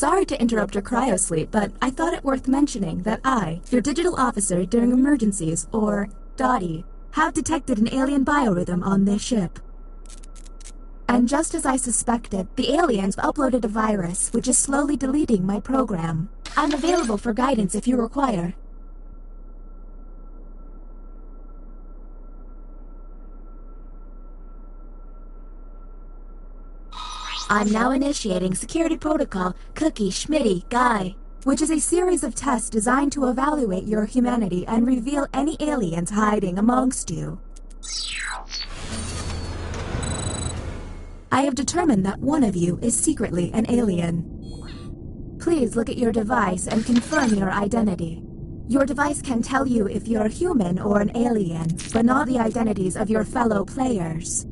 Sorry to interrupt your cryosleep, but I thought it worth mentioning that I, your digital officer during emergencies, or Dottie, have detected an alien biorhythm on this ship. And just as I suspected, the aliens uploaded a virus which is slowly deleting my program. I'm available for guidance if you require. I'm now initiating Security Protocol Cookie Schmitty Guy, which is a series of tests designed to evaluate your humanity and reveal any aliens hiding amongst you. I have determined that one of you is secretly an alien. Please look at your device and confirm your identity. Your device can tell you if you're human or an alien, but not the identities of your fellow players.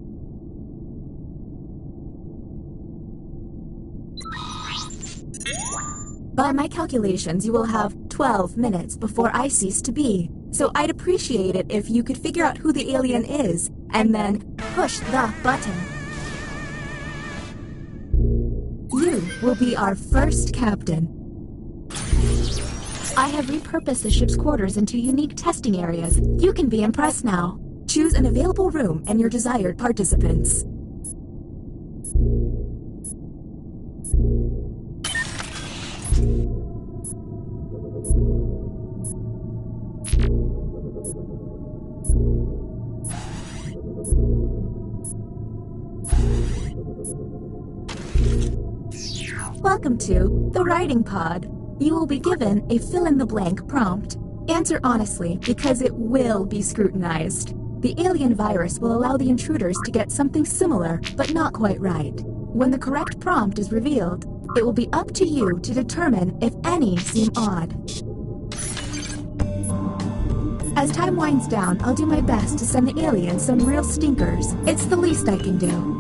By my calculations, you will have 12 minutes before I cease to be, so I'd appreciate it if you could figure out who the alien is, and then push the button. You will be our first captain. I have repurposed the ship's quarters into unique testing areas. You can be impressed now. Choose an available room and your desired participants. Welcome to the Writing Pod. You will be given a fill-in-the-blank prompt. Answer honestly, because it will be scrutinized. The alien virus will allow the intruders to get something similar, but not quite right. When the correct prompt is revealed, it will be up to you to determine if any seem odd. As time winds down, I'll do my best to send the aliens some real stinkers. It's the least I can do.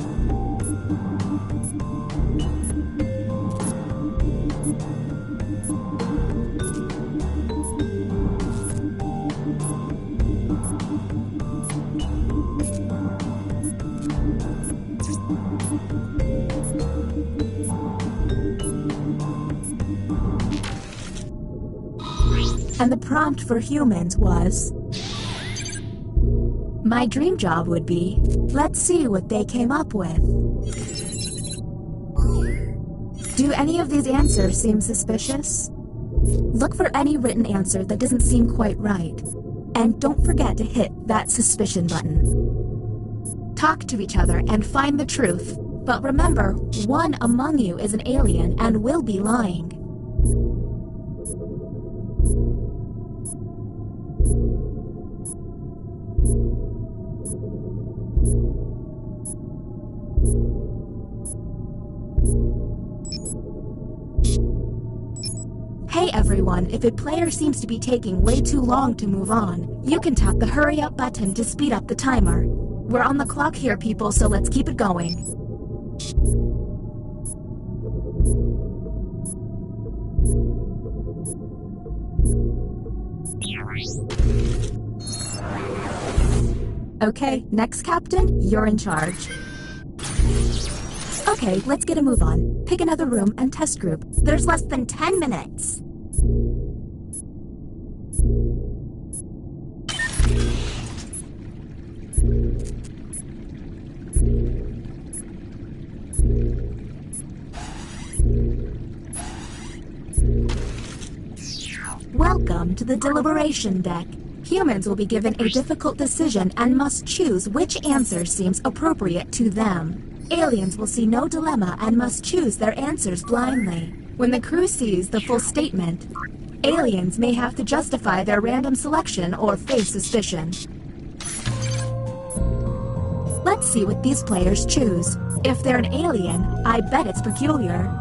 And the prompt for humans was... My dream job would be, let's see what they came up with. Do any of these answers seem suspicious? Look for any written answer that doesn't seem quite right. And don't forget to hit that suspicion button. Talk to each other and find the truth. But remember, one among you is an alien and will be lying. Hey everyone, if a player seems to be taking way too long to move on, you can tap the hurry up button to speed up the timer. We're on the clock here, people, so let's keep it going. Okay, next captain, you're in charge. Okay, let's get a move on. Pick another room and test group. There's less than 10 minutes. Welcome to the deliberation deck. Humans will be given a difficult decision and must choose which answer seems appropriate to them. Aliens will see no dilemma and must choose their answers blindly. When the crew sees the full statement, aliens may have to justify their random selection or face suspicion. Let's see what these players choose. If they're an alien, I bet it's peculiar.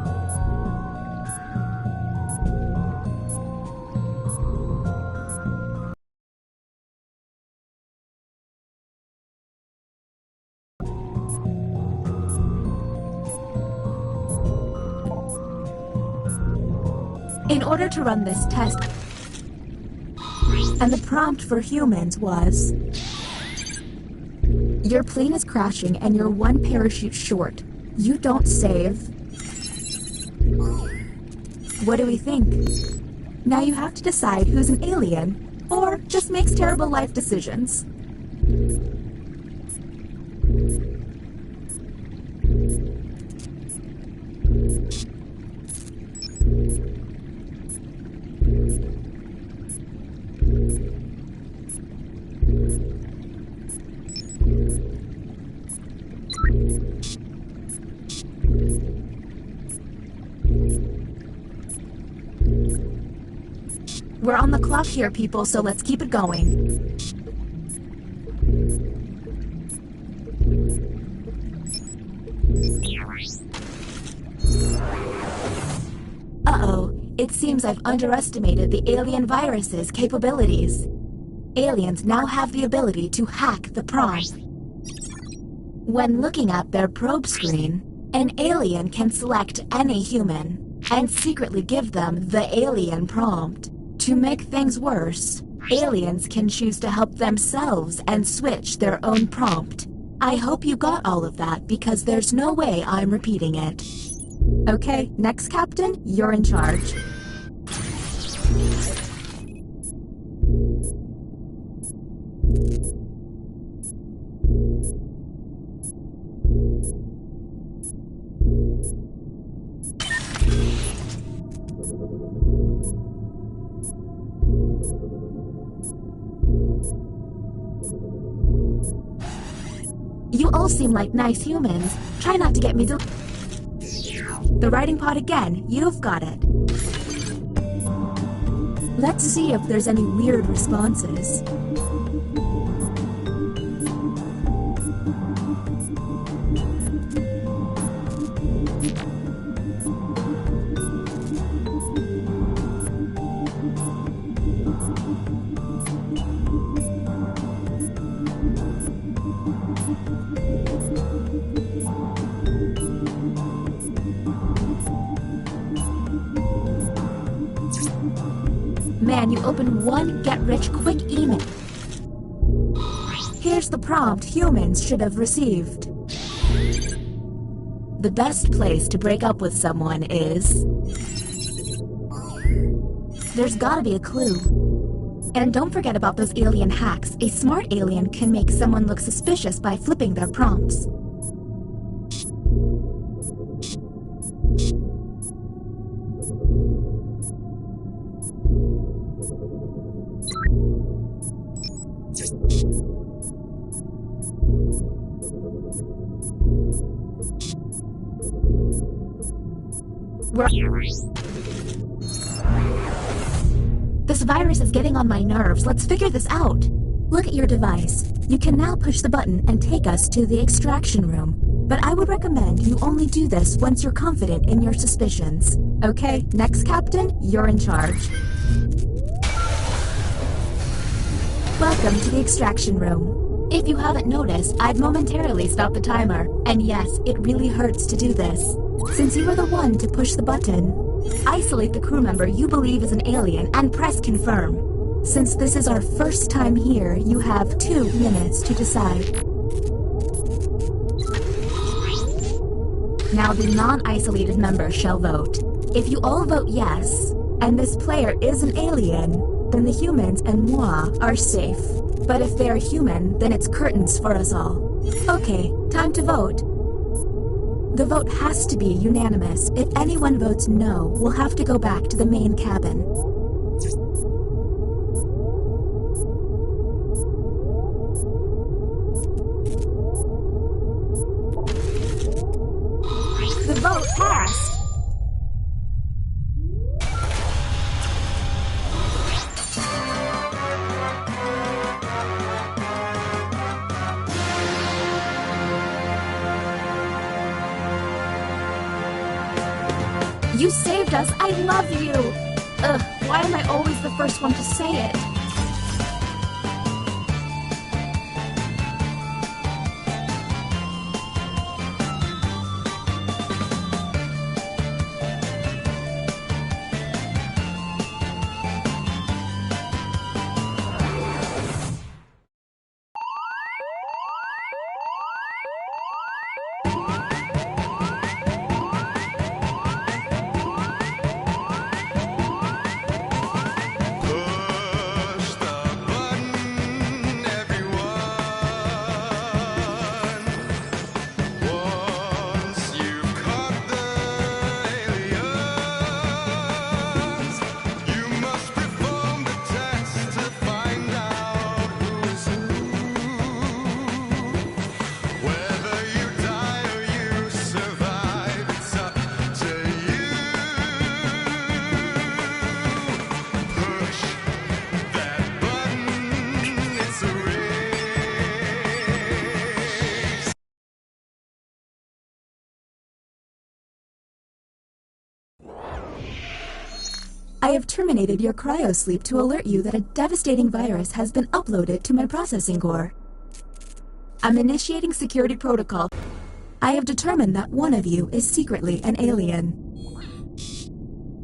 In order to run this test, and the prompt for humans was... Your plane is crashing and you're one parachute short. You don't save. What do we think? Now you have to decide who's an alien, or just makes terrible life decisions. We're on the clock here, people, so let's keep it going. Uh-oh, it seems I've underestimated the alien virus's capabilities. Aliens now have the ability to hack the prompt. When looking at their probe screen, an alien can select any human and secretly give them the alien prompt. To make things worse, aliens can choose to help themselves and switch their own prompt. I hope you got all of that because there's no way I'm repeating it. Okay, next Captain, you're in charge. You all seem like nice humans. Try not to get me The writing pod again. You've got it. Let's see if there's any weird responses. Man, you opened one get-rich-quick email. Here's the prompt humans should have received. The best place to break up with someone is... There's gotta be a clue. And don't forget about those alien hacks. A smart alien can make someone look suspicious by flipping their prompts. This virus is getting on my nerves. Let's figure this out. Look at your device. You can now push the button and take us to the extraction room. But I would recommend you only do this once you're confident in your suspicions. Okay, next Captain, you're in charge. Welcome to the extraction room. If you haven't noticed, I've momentarily stopped the timer. And yes, it really hurts to do this. Since you were the one to push the button, isolate the crew member you believe is an alien and press confirm. Since this is our first time here, you have 2 minutes to decide. Now the non-isolated member shall vote. If you all vote yes, and this player is an alien, then the humans and moi are safe. But if they're human, then it's curtains for us all. Okay, time to vote. The vote has to be unanimous. If anyone votes no, we'll have to go back to the main cabin. The vote passed! You saved us! I love you! Ugh, why am I always the first one to say it? I have terminated your cryosleep to alert you that a devastating virus has been uploaded to my processing core. I'm initiating security protocol. I have determined that one of you is secretly an alien.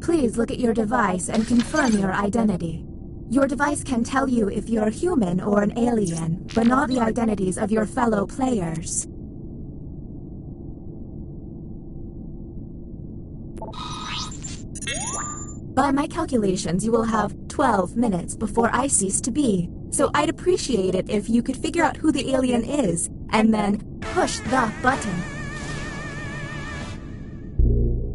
Please look at your device and confirm your identity. Your device can tell you if you're human or an alien, but not the identities of your fellow players. By my calculations, you will have 12 minutes before I cease to be, so I'd appreciate it if you could figure out who the alien is, and then push the button.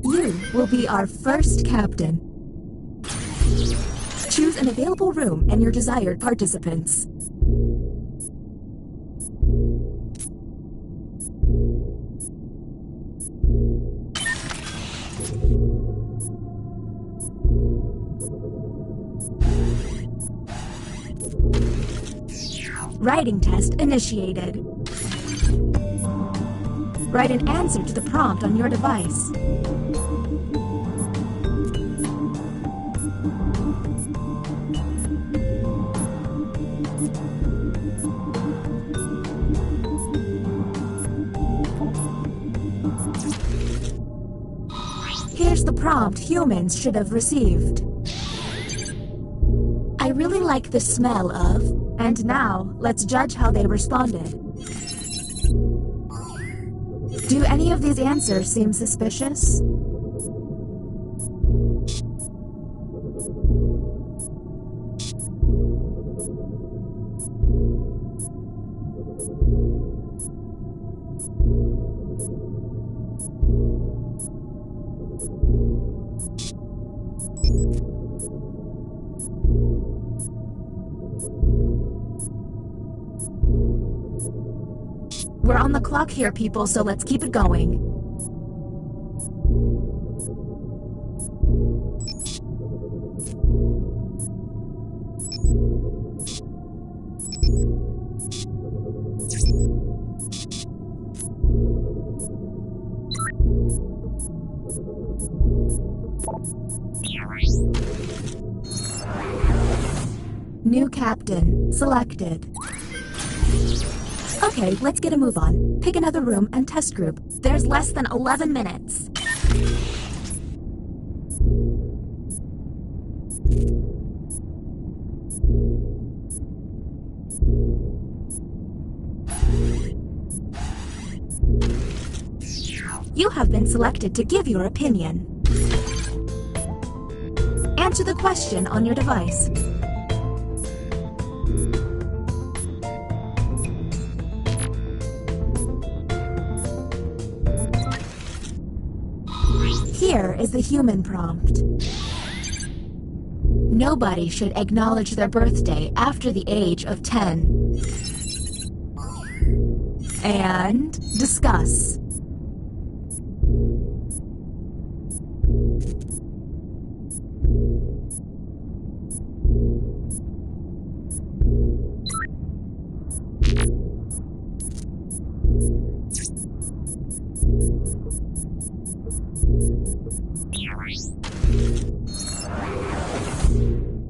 You will be our first captain. Choose an available room and your desired participants. Writing test initiated. Write an answer to the prompt on your device. Here's the prompt humans should have received. I really like the smell of, and now let's judge how they responded. Do any of these answers seem suspicious? We're on the clock here, people, so let's keep it going. New captain selected. Okay, let's get a move on. Pick another room and test group. There's less than 11 minutes. You have been selected to give your opinion. Answer the question on your device. Here is the human prompt. Nobody should acknowledge their birthday after the age of 10. And discuss.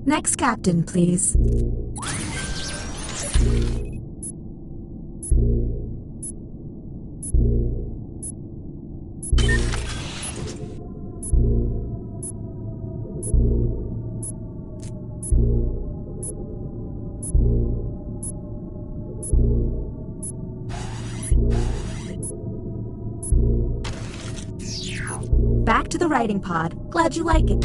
Next captain, please. Back to the writing pod. Glad you like it.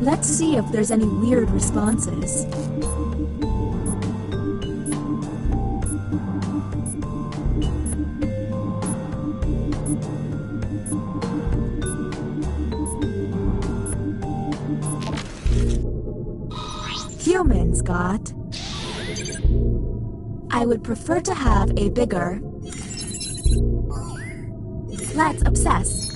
Let's see if there's any weird responses. Humans got... I would prefer to have a bigger... Let's obsess.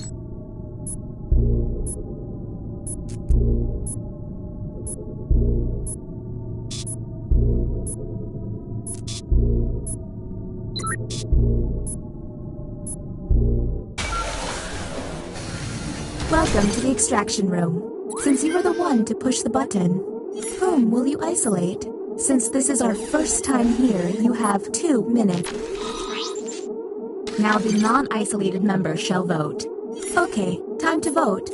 Welcome to the extraction room. Since you were the one to push the button, whom will you isolate? Since this is our first time here, you have 2 minutes. Now the non-isolated members shall vote. Okay, time to vote.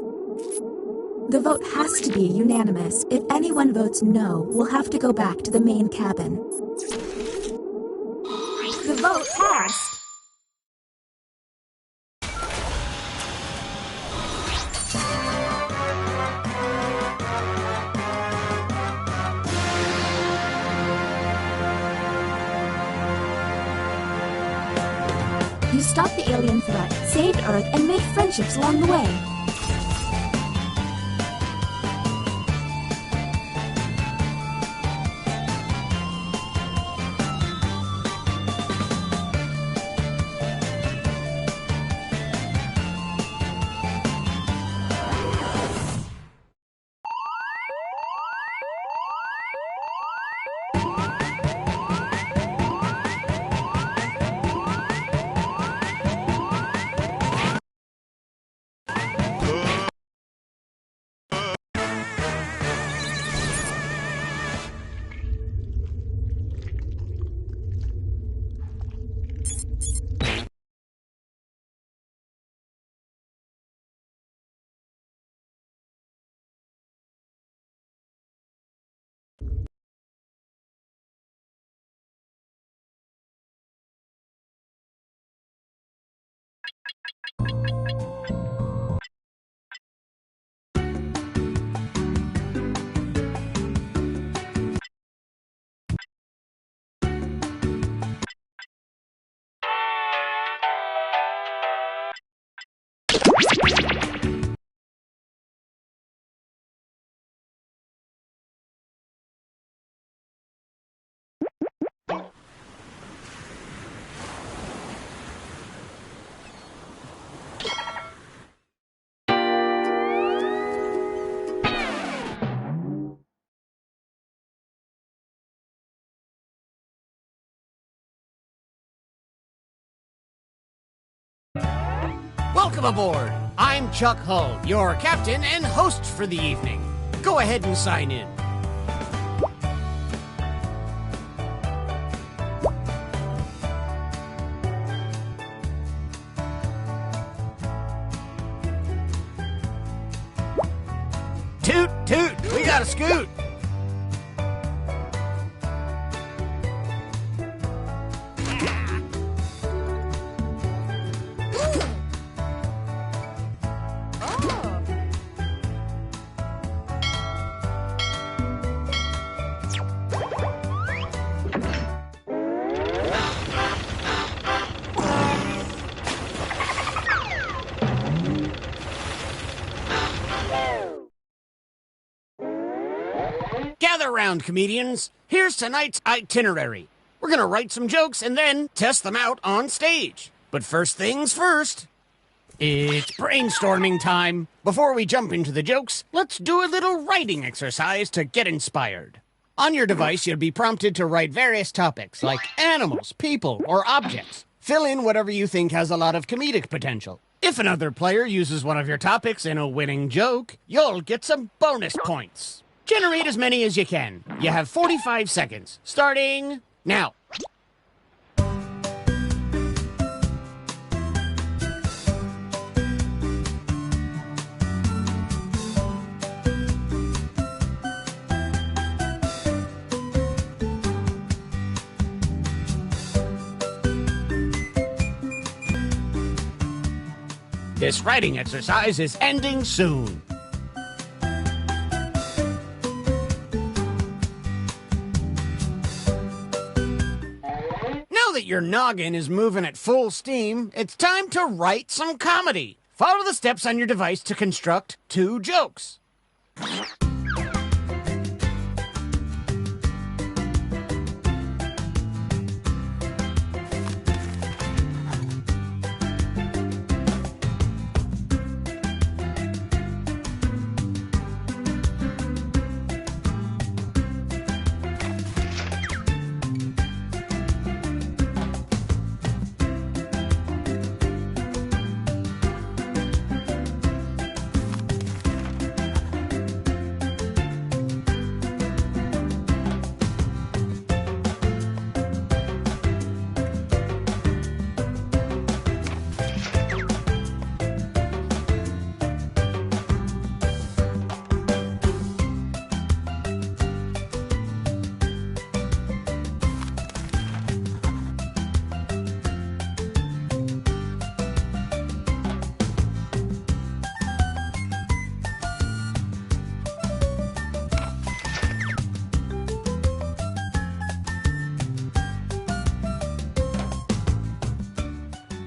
The vote has to be unanimous. If anyone votes no, we'll have to go back to the main cabin. The vote passed. You stopped the alien threat, saved Earth, and made friendships along the way. Welcome aboard! I'm Chuck Hull, your captain and host for the evening. Go ahead and sign in. Toot, toot, we got a scoot. Gather round, comedians. Here's tonight's itinerary. We're gonna write some jokes and then test them out on stage. But first things first, it's brainstorming time. Before we jump into the jokes, let's do a little writing exercise to get inspired. On your device, you'll be prompted to write various topics like animals, people, or objects. Fill in whatever you think has a lot of comedic potential. If another player uses one of your topics in a winning joke, you'll get some bonus points. Generate as many as you can. You have 45 seconds, starting now. This writing exercise is ending soon. Now that your noggin is moving at full steam, it's time to write some comedy. Follow the steps on your device to construct 2 jokes.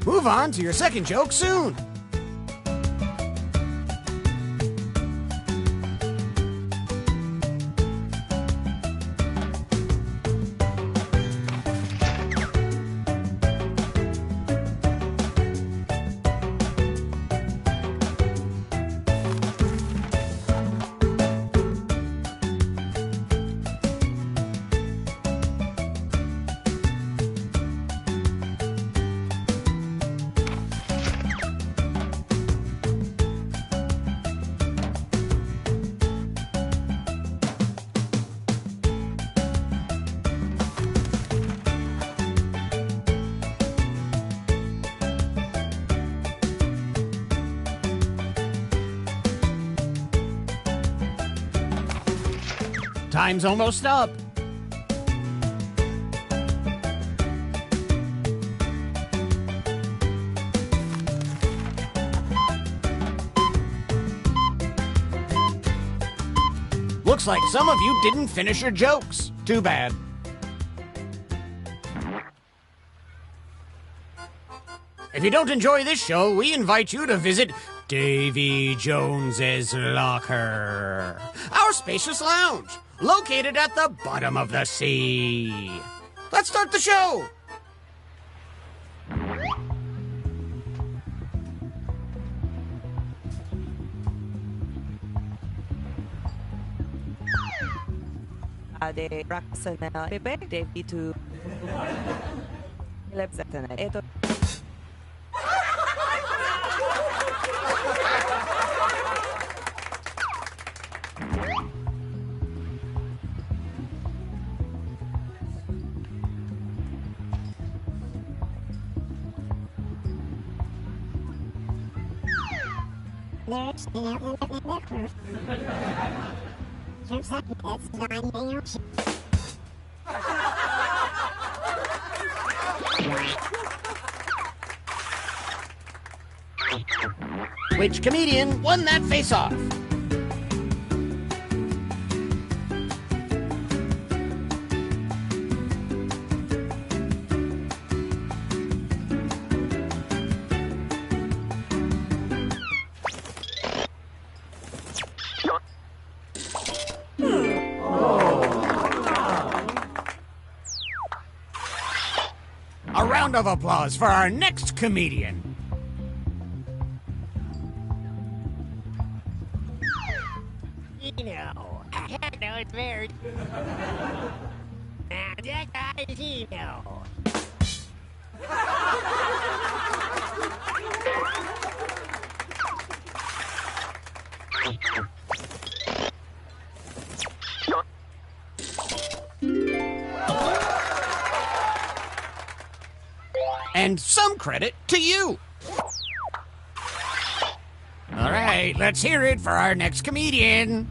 Move on to your second joke soon. Time's almost up. Looks like some of you didn't finish your jokes. Too bad. If you don't enjoy this show, we invite you to visit Davy Jones's Locker, our spacious lounge, located at the bottom of the sea. Let's start the show. De Raksana Pepe Davy to Lepsatana Eto. Which comedian won that face-off? A round of applause for our next comedian. It's very. That guy is And some credit to you. All right, let's hear it for our next comedian.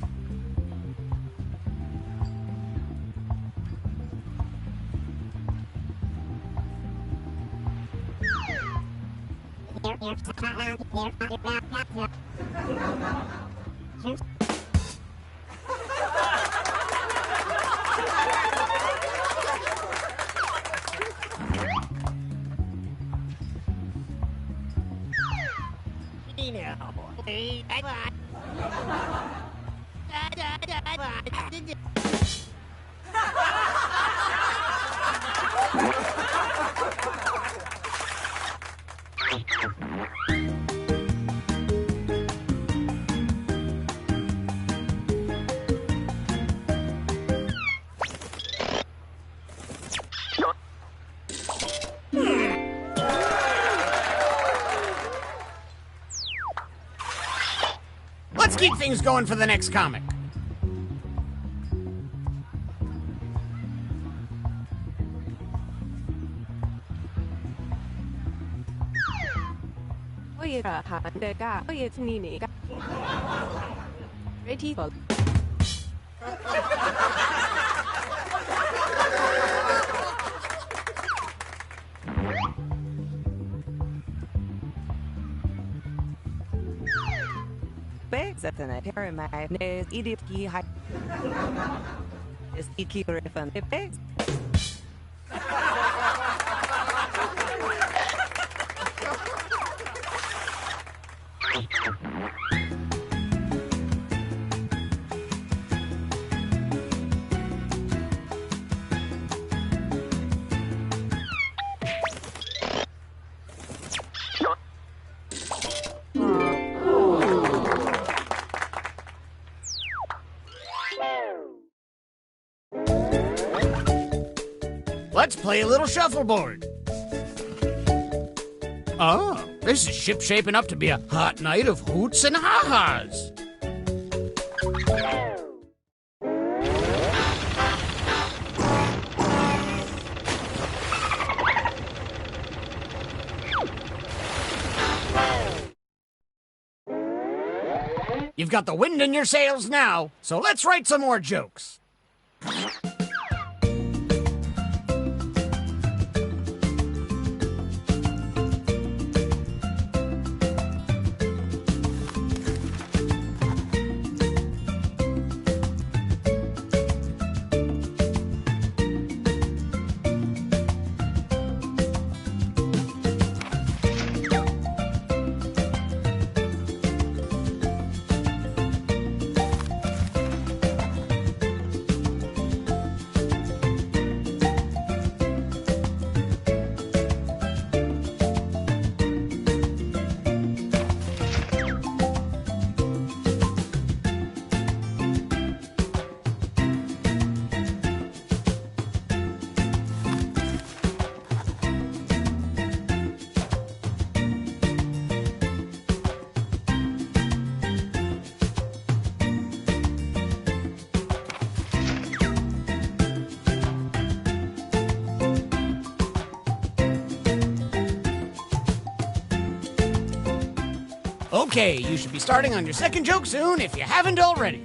Let's keep things going for the next comic. Ready for Satana Paramount is Idipki High is Iki Griffin Let's play a little shuffleboard. Oh, this is ship-shaping up to be a hot night of hoots and ha-has. You've got the wind in your sails now, so let's write some more jokes. Okay, you should be starting on your second joke soon if you haven't already.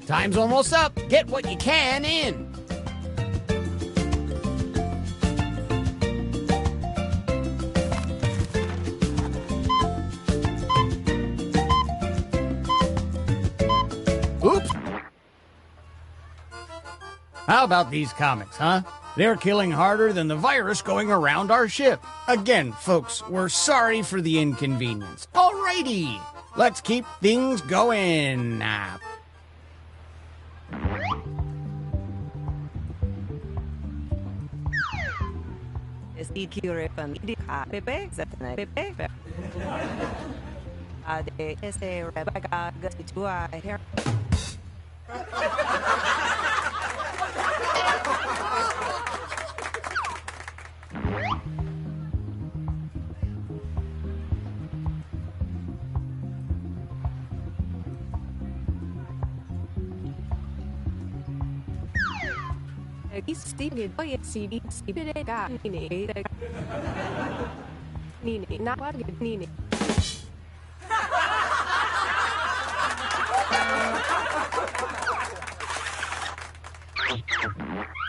Time's almost up. Get what you can in. Oops. How about these comics, huh? They're killing harder than the virus going around our ship. Again, folks, we're sorry for the inconvenience. Alrighty, let's keep things going.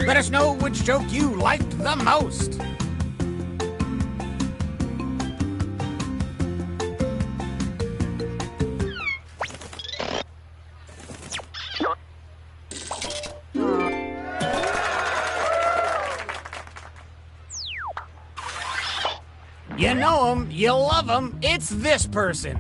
Let us know which joke you liked the most. You know him, you love him, it's this person.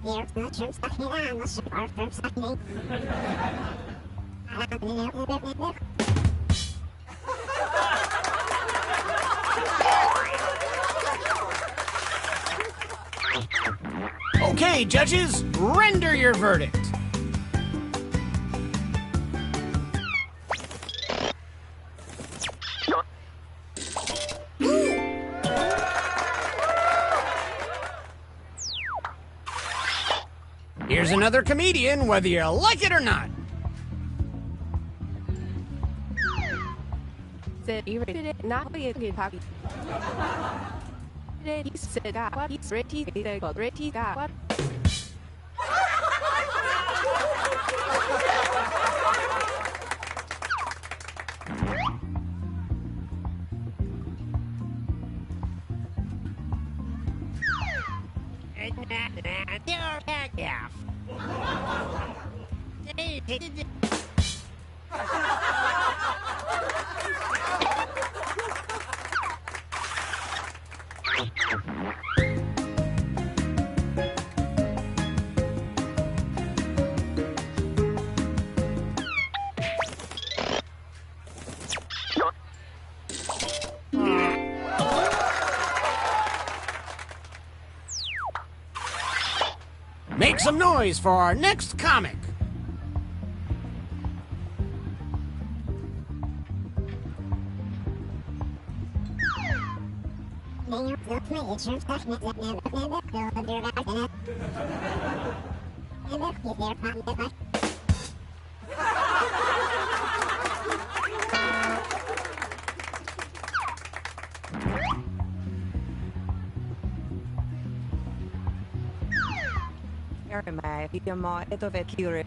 Yes. Okay, judges, render your verdict. Here's another comedian, whether you like it or not. Said you rated it not be a good hockey. He said that what he's ready to got what. You're back off. Make some noise for our next comic. Mai video mo ito vet cure.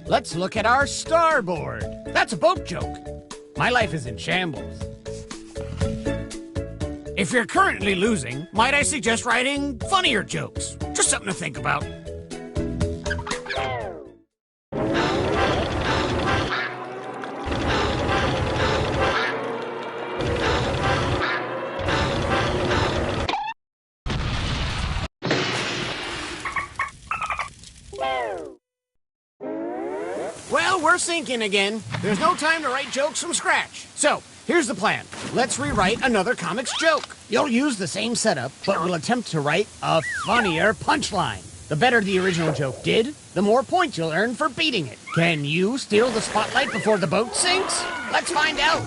Let's look at our starboard. That's a boat joke. My life is in shambles. If you're currently losing, might I suggest writing funnier jokes? Just something to think about. Well, we're sinking again. There's no time to write jokes from scratch. So, here's the plan. Let's rewrite another comic's joke. You'll use the same setup, but we'll attempt to write a funnier punchline. The better the original joke did, the more points you'll earn for beating it. Can you steal the spotlight before the boat sinks? Let's find out.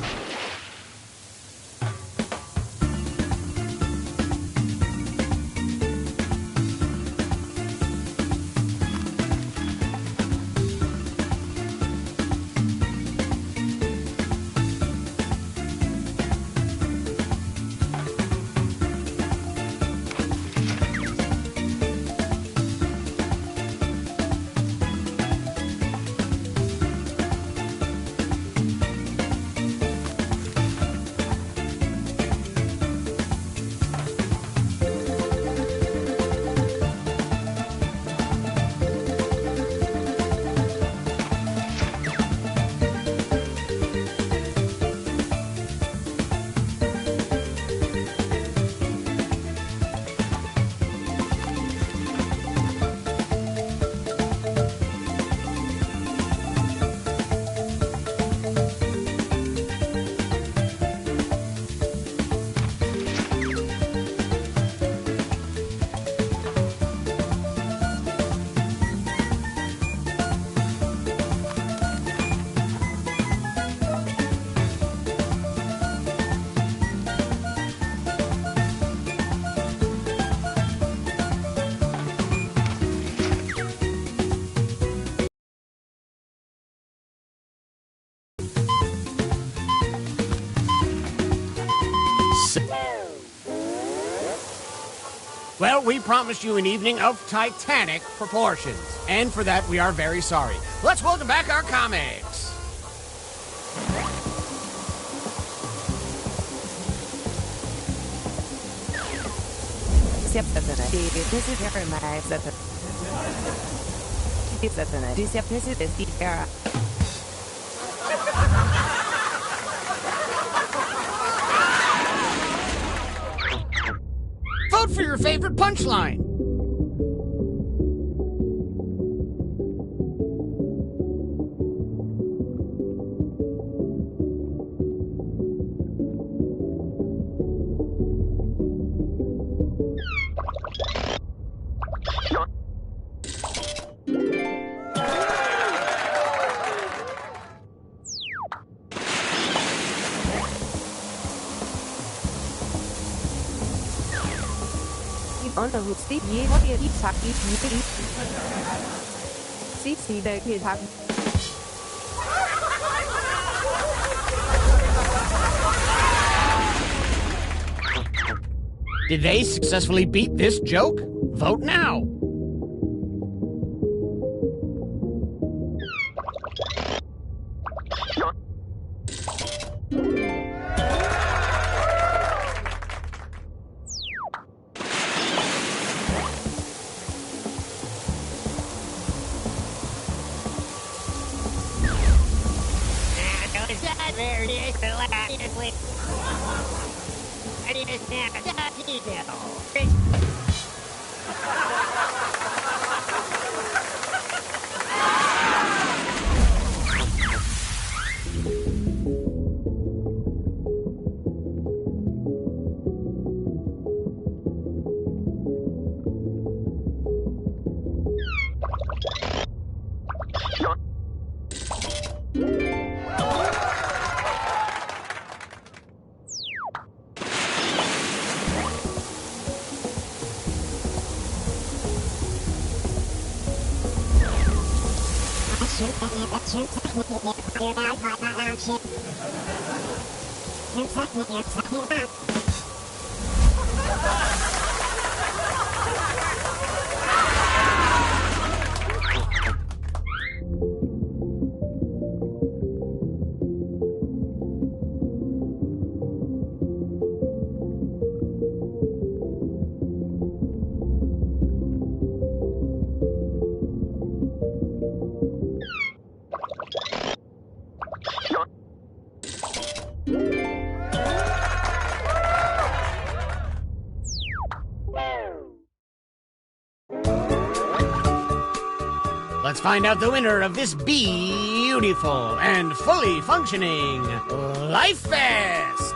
Well, we promised you an evening of titanic proportions, and for that we are very sorry. Let's welcome back our comics. Vote for your favorite punchline. Did they successfully beat this joke? Vote now. Let's find out the winner of this beautiful and fully functioning Life Fest.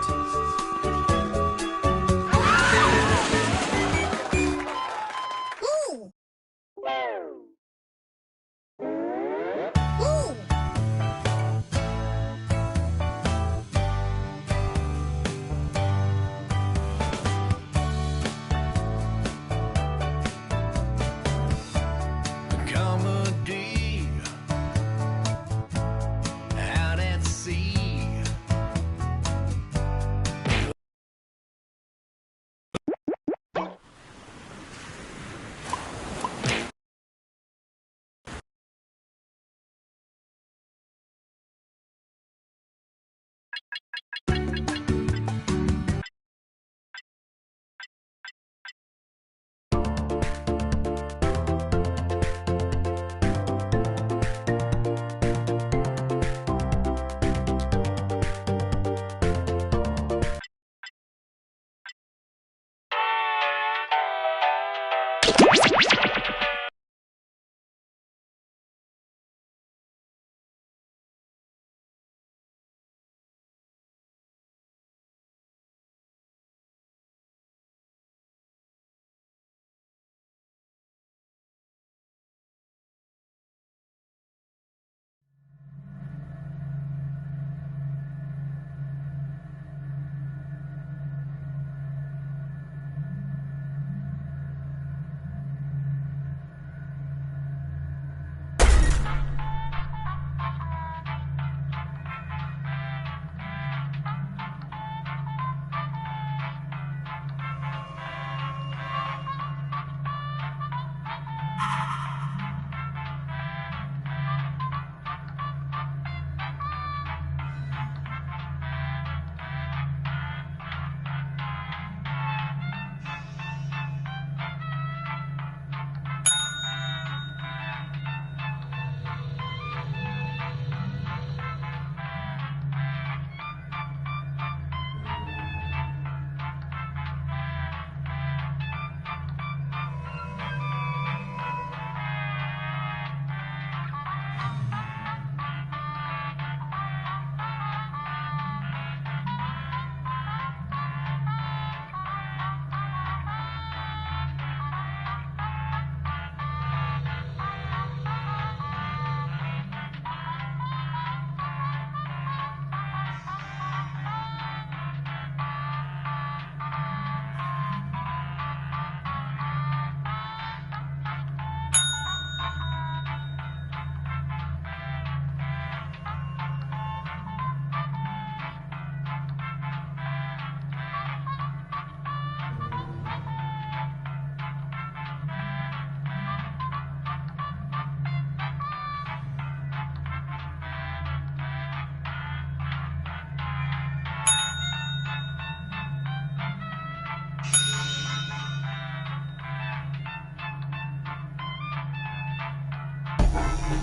The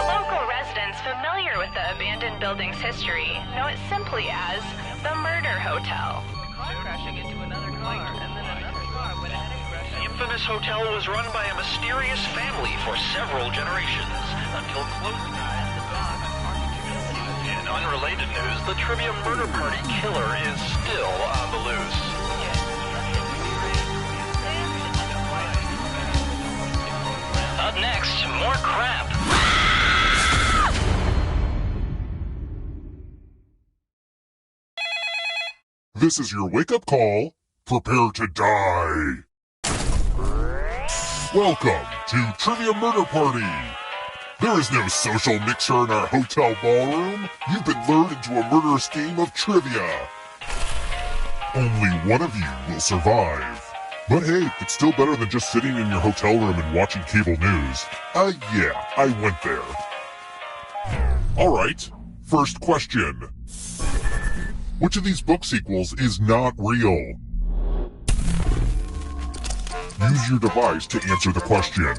local residents familiar with the abandoned building's history know it simply as the Murder Hotel. The infamous hotel was run by a mysterious family for several generations until closing. In unrelated news, the trivia murder party killer is still on the loose. Up next, more crap. This is your wake-up call. Prepare to die. Welcome to Trivia Murder Party. There is no social mixer in our hotel ballroom. You've been lured into a murderous game of trivia. Only one of you will survive. But hey, it's still better than just sitting in your hotel room and watching cable news. Yeah, I went there. Alright, first question. Which of these book sequels is not real? Use your device to answer the question.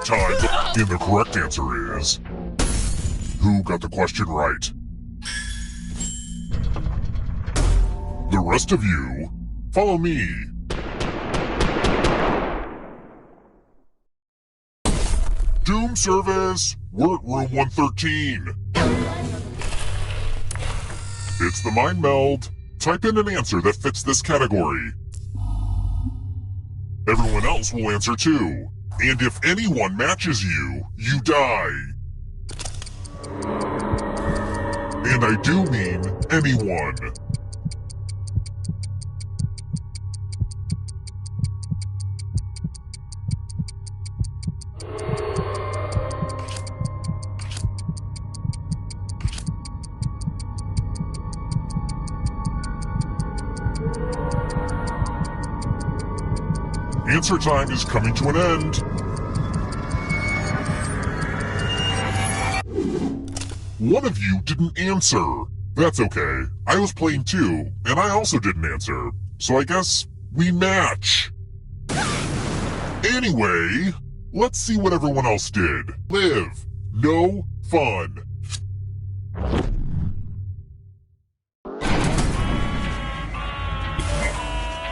Time. And the correct answer is... Who got the question right? The rest of you, follow me. Doom service! We're at room 113. It's the mind meld. Type in an answer that fits this category. Everyone else will answer too. And if anyone matches you, you die. And I do mean anyone. Answer time is coming to an end. One of you didn't answer. That's okay. I was playing too, and I also didn't answer. So I guess we match. Anyway, let's see what everyone else did. Live. No fun.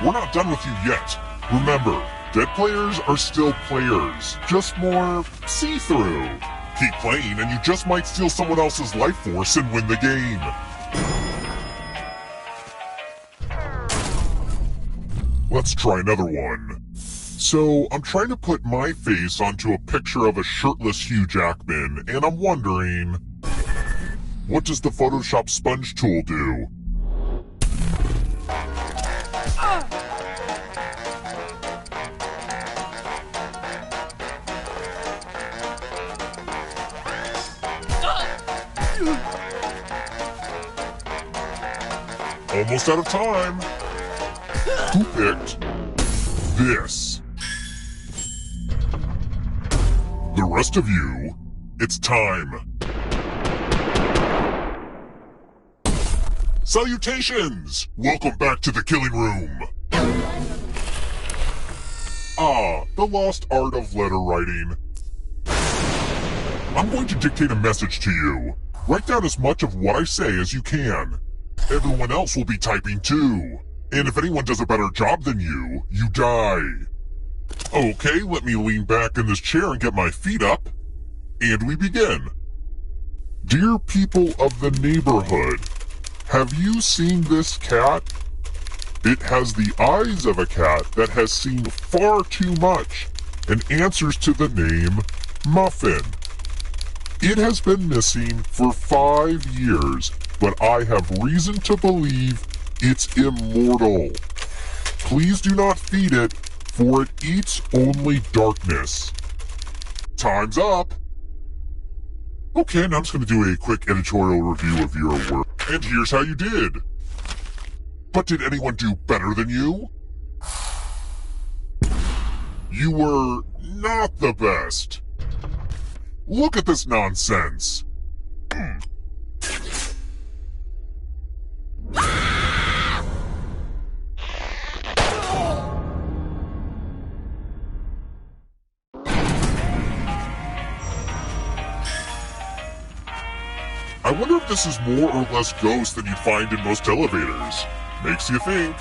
We're not done with you yet. Remember, dead players are still players, just more see-through. Keep playing and you just might steal someone else's life force and win the game. Let's try another one. So, I'm trying to put my face onto a picture of a shirtless Hugh Jackman, and I'm wondering... What does the Photoshop sponge tool do? Almost out of time. Who picked this? The rest of you, it's time. Salutations! Welcome back to the killing room. The lost art of letter writing. I'm going to dictate a message to you. Write down as much of what I say as you can. Everyone else will be typing too. And if anyone does a better job than you, you die. Okay, let me lean back in this chair and get my feet up. And we begin. Dear people of the neighborhood, have you seen this cat? It has the eyes of a cat that has seen far too much and answers to the name Muffin. It has been missing for 5 years, but I have reason to believe it's immortal. Please do not feed it, for it eats only darkness. Time's up! Okay, now I'm just going to do a quick editorial review of your work. And here's how you did. But did anyone do better than you? You were not the best. Look at this nonsense! I wonder if this is more or less ghost than you'd find in most elevators. Makes you think.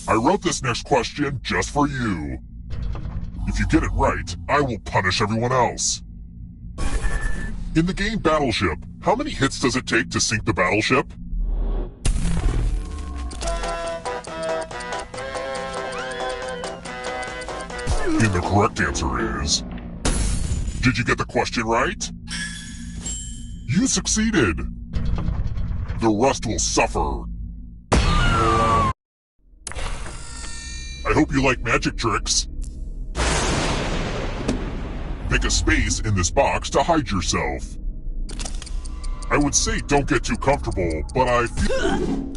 I wrote this next question just for you. If you get it right, I will punish everyone else. In the game Battleship, how many hits does it take to sink the battleship? And the correct answer is... Did you get the question right? You succeeded! The rest will suffer. I hope you like magic tricks. Make a space in this box to hide yourself. I would say don't get too comfortable, but I feel...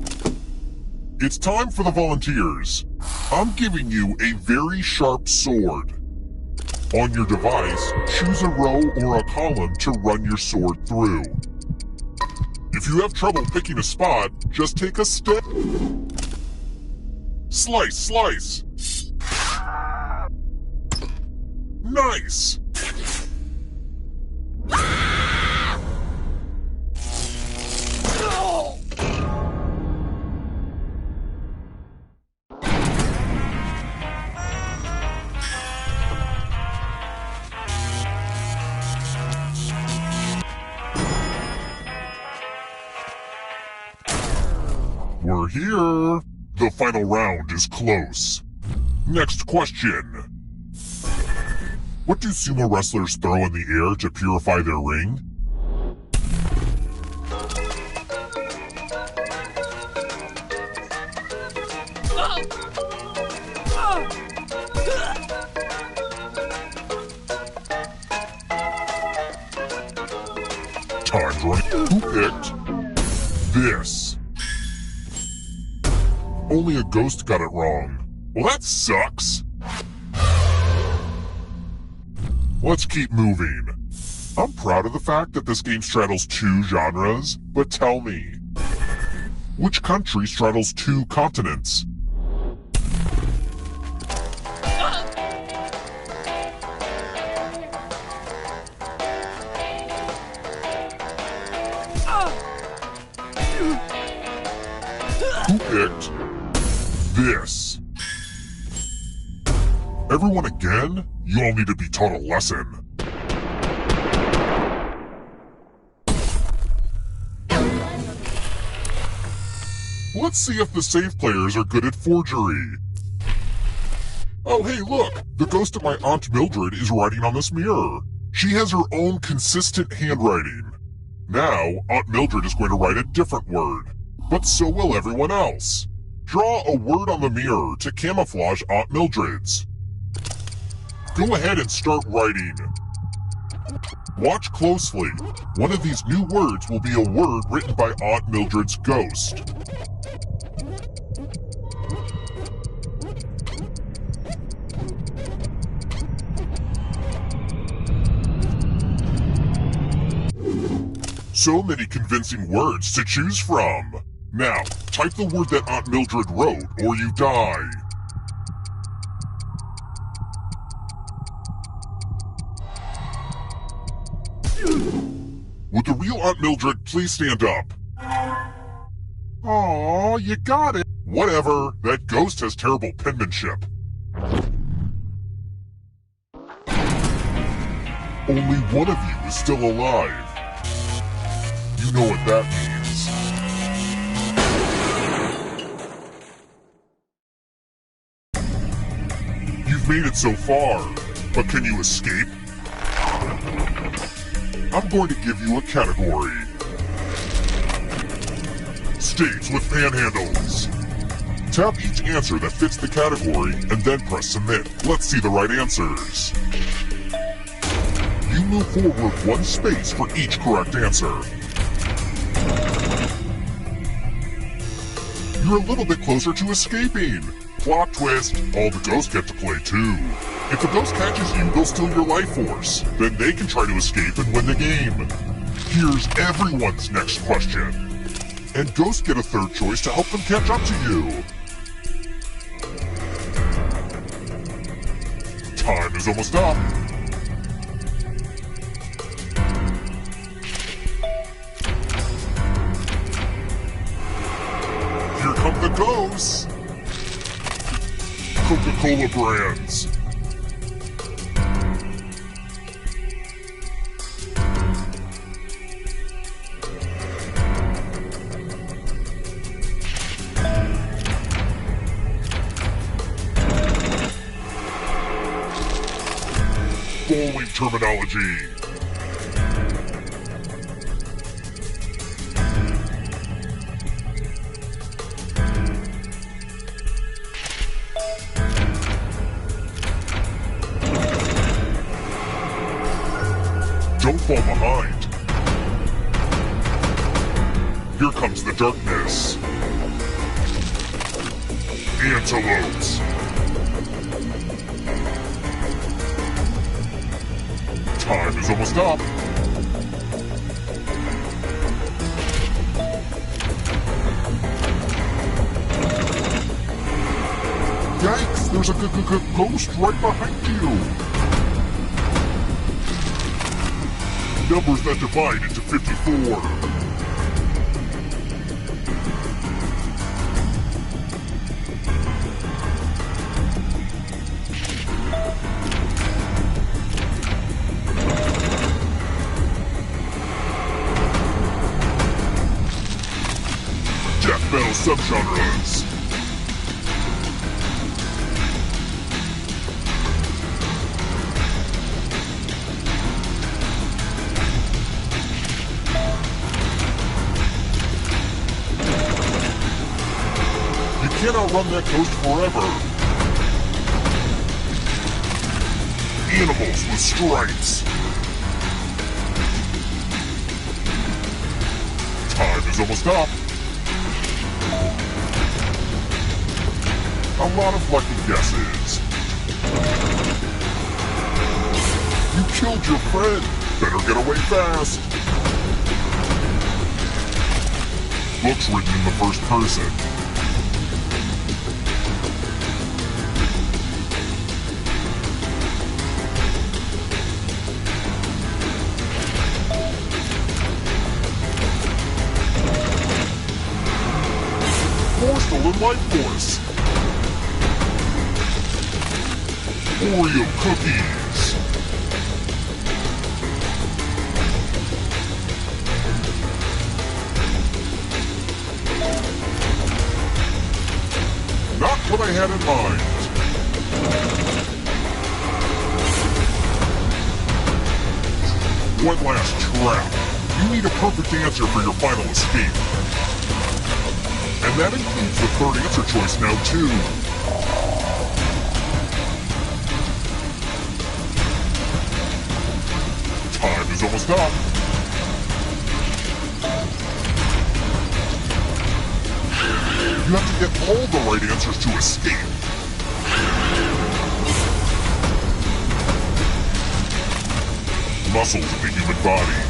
It's time for the volunteers. I'm giving you a very sharp sword. On your device, choose a row or a column to run your sword through. If you have trouble picking a spot, just take a step. Slice, slice! Nice! We're here. The final round is close. Next question. What do sumo wrestlers throw in the air to purify their ring? Time's running. Who picked this? Only a ghost got it wrong. Well, that sucks. Let's keep moving. I'm proud of the fact that this game straddles two genres, but tell me, which country straddles two continents? Who picked this? Everyone again? You all need to be taught a lesson. Let's see if the safe players are good at forgery. Oh, hey, look! The ghost of my Aunt Mildred is writing on this mirror. She has her own consistent handwriting. Now, Aunt Mildred is going to write a different word. But so will everyone else. Draw a word on the mirror to camouflage Aunt Mildred's. Go ahead and start writing. Watch closely. One of these new words will be a word written by Aunt Mildred's ghost. So many convincing words to choose from. Now, type the word that Aunt Mildred wrote, or you die. Would the real Aunt Mildred please stand up? Aw, you got it. Whatever, that ghost has terrible penmanship. Only one of you is still alive. You know what that means. You've made it so far, but can you escape? I'm going to give you a category. States with panhandles. Tap each answer that fits the category and then press submit. Let's see the right answers. You move forward one space for each correct answer. You're a little bit closer to escaping. Plot twist, all the ghosts get to play too. If the ghost catches you, they'll steal your life force. Then they can try to escape and win the game. Here's everyone's next question. And ghosts get a third choice to help them catch up to you. Time is almost up. Here come the ghosts. Coca-Cola brands. Bowling terminology. Don't fall behind. Here comes the darkness. Antelopes. Time is almost up. Yikes, there's a ghost right behind you. Numbers that divide into 54. Death metal subgenres. You can't outrun that ghost forever. Animals with stripes. Time is almost up. A lot of lucky guesses. You killed your friend. Better get away fast. Looks written in the first person. More stolen life force. Oreo cookies. Not what I had in mind. One last trap. You need a perfect answer for your final escape. And that includes the third answer choice now too. Time is almost up. You have to get all the right answers to escape. Muscles of the human body.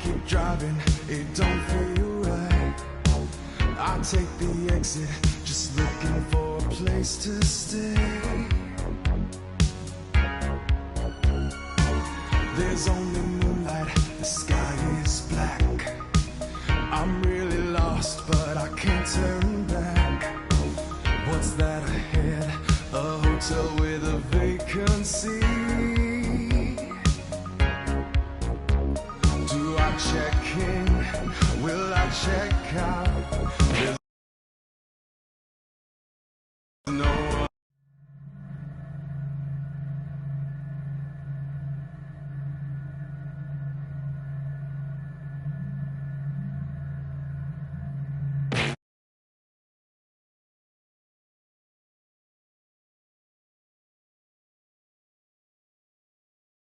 keep driving, it don't feel right. I take the exit, just looking for a place to stay. There's only moonlight, the sky is black. I'm really lost, but I can't turn back. What's that ahead? A hotel with a vacancy. Do I check in? Will I check out?